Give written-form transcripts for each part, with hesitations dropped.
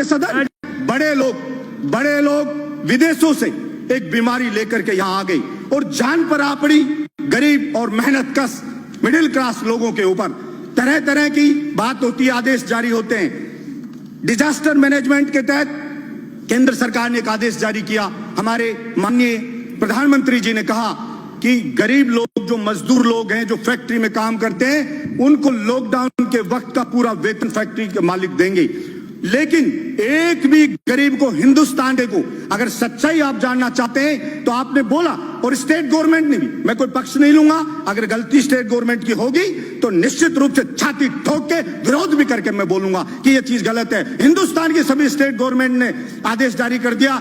के सदन, बड़े लोग विदेशों से एक बीमारी लेकर के यहां आ गई और जान पर आ पड़ी गरीब और मेहनत कश मिडिल क्लास लोगों के ऊपर। तरह तरह की बात होती है, आदेश जारी होते हैं। डिजास्टर मैनेजमेंट के तहत केंद्र सरकार ने एक आदेश जारी किया। हमारे माननीय प्रधानमंत्री जी ने कहा कि गरीब लोग, जो मजदूर लोग हैं, जो फैक्ट्री में काम करते हैं, उनको लॉकडाउन के वक्त का पूरा वेतन फैक्ट्री के मालिक देंगे। लेकिन एक भी गरीब को, हिंदुस्तान के को, अगर सच्चाई आप जानना चाहते हैं तो आपने बोला, और स्टेट गवर्नमेंट ने भी, मैं कोई पक्ष नहीं लूंगा, अगर गलती स्टेट गवर्नमेंट की होगी तो निश्चित रूप से छाती ठोक के विरोध भी करके मैं बोलूंगा कि यह चीज गलत है। हिंदुस्तान की सभी स्टेट गवर्नमेंट ने आदेश जारी कर दिया,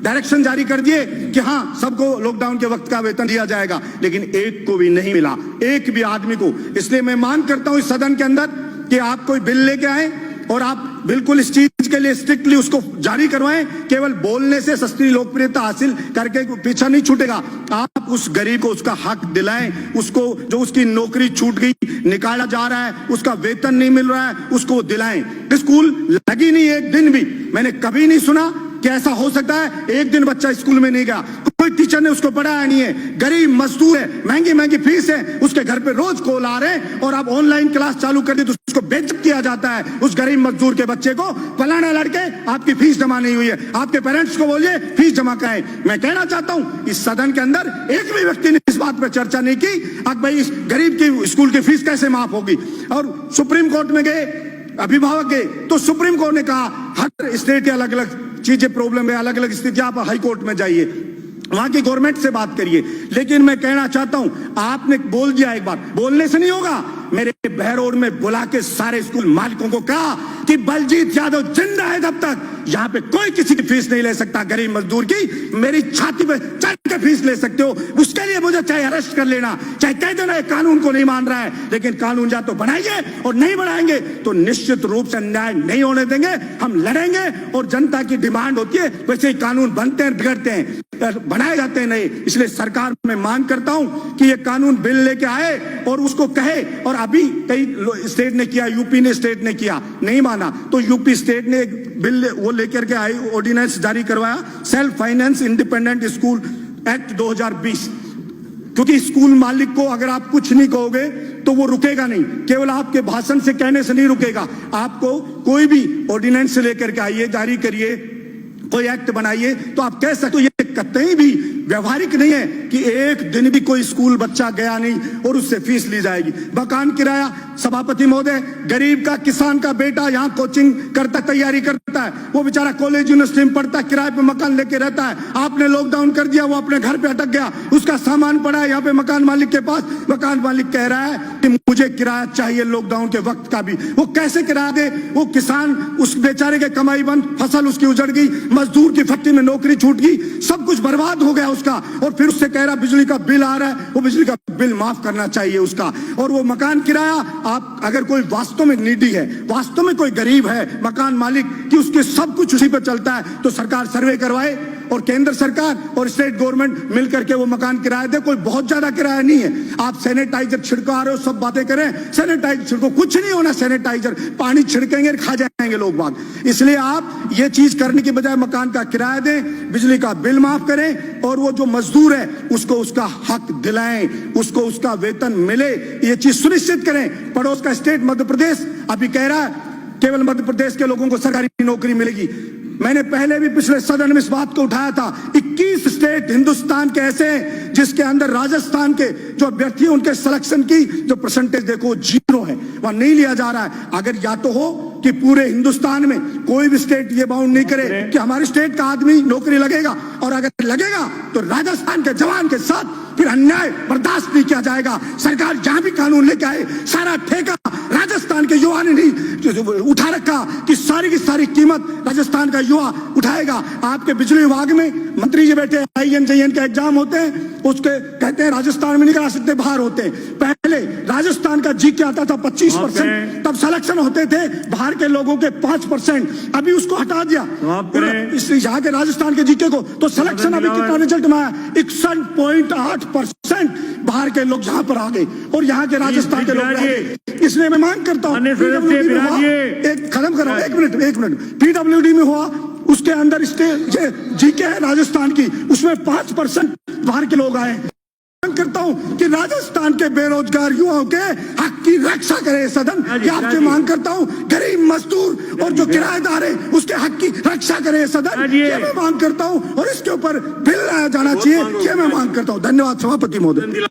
डायरेक्शन जारी कर दिए कि हां सबको लॉकडाउन के वक्त का वेतन दिया जाएगा, लेकिन एक को भी नहीं मिला, एक भी आदमी को। इसलिए मैं मांग करता हूं इस सदन के अंदर कि आप कोई बिल लेके आए और आप बिल्कुल इस चीज के लिए स्ट्रिक्टली उसको जारी करवाएं। केवल बोलने से सस्ती लोकप्रियता हासिल करके पीछा नहीं छूटेगा। आप उस गरीब को उसका हक दिलाएं, उसको जो उसकी नौकरी छूट गई, निकाला जा रहा है, उसका वेतन नहीं मिल रहा है, उसको दिलाएं। स्कूल लगी नहीं एक दिन भी, मैंने कभी नहीं सुना कि ऐसा हो सकता है एक दिन बच्चा स्कूल में नहीं गया, कोई टीचर ने उसको पढ़ाया नहीं है। गरीब मजदूर है, महंगी महंगी फीस है, उसके घर पे रोज कॉल आ रहे हैं और आप ऑनलाइन क्लास चालू कर दी तो उसको बेइज्जत किया जाता है। उस गरीब मजदूर के बच्चे को, फलाना लड़के आपकी फीस जमा नहीं हुई है, आपके पेरेंट्स को बोलिए फीस जमा कराएं। मैं कहना चाहता हूं इस सदन के अंदर एक भी व्यक्ति ने इस बात पर चर्चा नहीं की अब भाई इस गरीब की स्कूल की फीस कैसे माफ होगी। और सुप्रीम कोर्ट में गए, अभिभावक गए, तो सुप्रीम कोर्ट ने कहा हर स्टेट के अलग अलग चीजें प्रॉब्लम है, अलग अलग स्थिति, आप हाई कोर्ट में जाइए, वहां की गवर्नमेंट से बात करिए। लेकिन मैं कहना चाहता हूं, आपने बोल दिया, एक बार बोलने से नहीं होगा। मेरे बहरोड में बुला के सारे स्कूल मालिकों को कहा कि बलजीत यादव जिंदा है तब तक यहां पे कोई किसी की फीस नहीं ले सकता, गरीब मजदूर की। मेरी छाती पे चढ़ के फीस ले सकते हो, उसके लिए मुझे चाहे अरेस्ट कर लेना, चाहे कह देना कानून को नहीं मान रहा है, लेकिन कानून या तो बनाइए और नहीं बनाएंगे तो निश्चित रूप से अन्याय नहीं होने देंगे। हम लड़ेंगे और जनता की डिमांड होती है, वैसे ही कानून बनते हैं, बिगड़ते हैं, बनाए जाते हैं नहीं। इसलिए सरकार में मांग करता हूं कि ये कानून बिल लेके आए और उसको कहे। और अभी कई स्टेट ने किया, यूपी ने स्टेट ने किया, नहीं माना तो यूपी स्टेट ने एक बिल वो लेकर के आई, ऑर्डिनेंस जारी करवाया, self finance independent school act 2020। क्योंकि स्कूल मालिक को अगर आप कुछ नहीं कहोगे तो वो रुकेगा नहीं, केवल आपके भाषण से कहने से नहीं रुकेगा। आपको कोई भी ऑर्डिनेंस लेकर के आइए, जारी करिए, कोई एक्ट बनाइए तो आप कह सकते हो। ये कतई भी व्यवहारिक नहीं है कि एक दिन भी कोई स्कूल बच्चा गया नहीं और उससे फीस ली जाएगी। मकान किराया, सभापति महोदय, गरीब का, किसान का बेटा यहाँ कोचिंग करता, तैयारी करता है, वो बेचारा कॉलेज यूनिवर्सिटी में पढ़ता है, किराए पे मकान लेके रहता है। आपने लॉकडाउन कर दिया, वो अपने घर पे अटक गया, उसका सामान पड़ा है यहाँ पे मकान मालिक के पास। मकान मालिक कह रहा है कि मुझे किराया चाहिए लॉकडाउन के वक्त का भी। वो कैसे किराया दे? वो किसान, उस बेचारे के कमाई बंद, फसल उसकी उजड़ गई, मजदूर की फैक्ट्री में नौकरी छूट गई, सब कुछ बर्बाद हो गया उसका। और फिर उससे कह रहा बिजली का बिल आ रहा है, वो बिजली का बिल माफ करना चाहिए उसका। और वो मकान किराया, आप अगर कोई वास्तव में नीडी है, वास्तव में कोई गरीब है, मकान मालिक कि उसके सब कुछ उसी पर चलता है, तो सरकार सर्वे करवाए और केंद्र सरकार और स्टेट गवर्नमेंट मिलकर के वो मकान किराया दे। कोई बहुत ज्यादा किराया नहीं है। आप सैनिटाइजर छिड़का रहे हो, सब बातें करें, सैनिटाइजर छिड़को, कुछ नहीं होना सैनिटाइजर, पानी छिड़केंगे खा जाएंगे लोग बाग। इसलिए आप ये चीज करने के बजाय मकान का किराया दें, बिजली का बिल माफ करें और वो जो मजदूर है उसको उसका हक दिलाएं, उसको उसका वेतन मिले, ये चीज सुनिश्चित करें। पड़ोस का स्टेट मध्य प्रदेश अभी कह रहा है केवल मध्य प्रदेश के लोगों को सरकारी नौकरी मिलेगी। मैंने पहले भी पिछले सदन में इस बात को उठाया था। 21 स्टेट हिंदुस्तान के ऐसे हैं जिसके अंदर राजस्थान के जो अभ्यर्थी उनके सिलेक्शन की जो परसेंटेज देखो 0 है, वहां नहीं लिया जा रहा है। अगर या तो हो कि पूरे हिंदुस्तान में कोई भी स्टेट ये बाउंड नहीं करे कि हमारी स्टेट का आदमी नौकरी लगेगा, और अगर लगेगा तो राजस्थान के जवान के साथ फिर अन्याय बर्दाश्त नहीं किया जाएगा। सरकार जहां भी कानून लेके आए, सारा ठेका राजस्थान के युवा ने नहीं उठा रखा कि सारी की सारी कीमत राजस्थान का युवा उठाएगा। आपके बिजली विभाग में मंत्री जी बैठे, INJN के एग्जाम होते हैं, उसके कहते हैं राजस्थान में नहीं करा सकते, बाहर होते हैं। पहले राजस्थान का जीके आता था 25%, तब सिलेक्शन होते थे बाहर के लोगों के 5%, अभी उसको हटा दिया यहाँ के राजस्थान के जीके को। तो सिलेक्शन अभी कितना रिजल्ट में आया? 61.8% बाहर के लोग यहाँ पर आ गए और यहाँ के राजस्थान के लोग रह गए। इसलिए मैं मांग करता हूँ अन्य सदस्य PWD में हुआ, बिराजिए। एक खत्म करो, एक मिनट PWD में हुआ, उसके अंदर जीके है राजस्थान की, उसमें 5% बाहर के लोग आए। मांग करता हूं कि राजस्थान के बेरोजगार युवाओं के हक की रक्षा करे सदन। ये आपसे मांग करता हूं, गरीब मजदूर और जो किराएदार है उसके हक की रक्षा करे सदन। ये मैं मांग करता हूं और इसके ऊपर बिल लाया जाना चाहिए, ये मैं मांग करता हूं। धन्यवाद सभापति महोदय।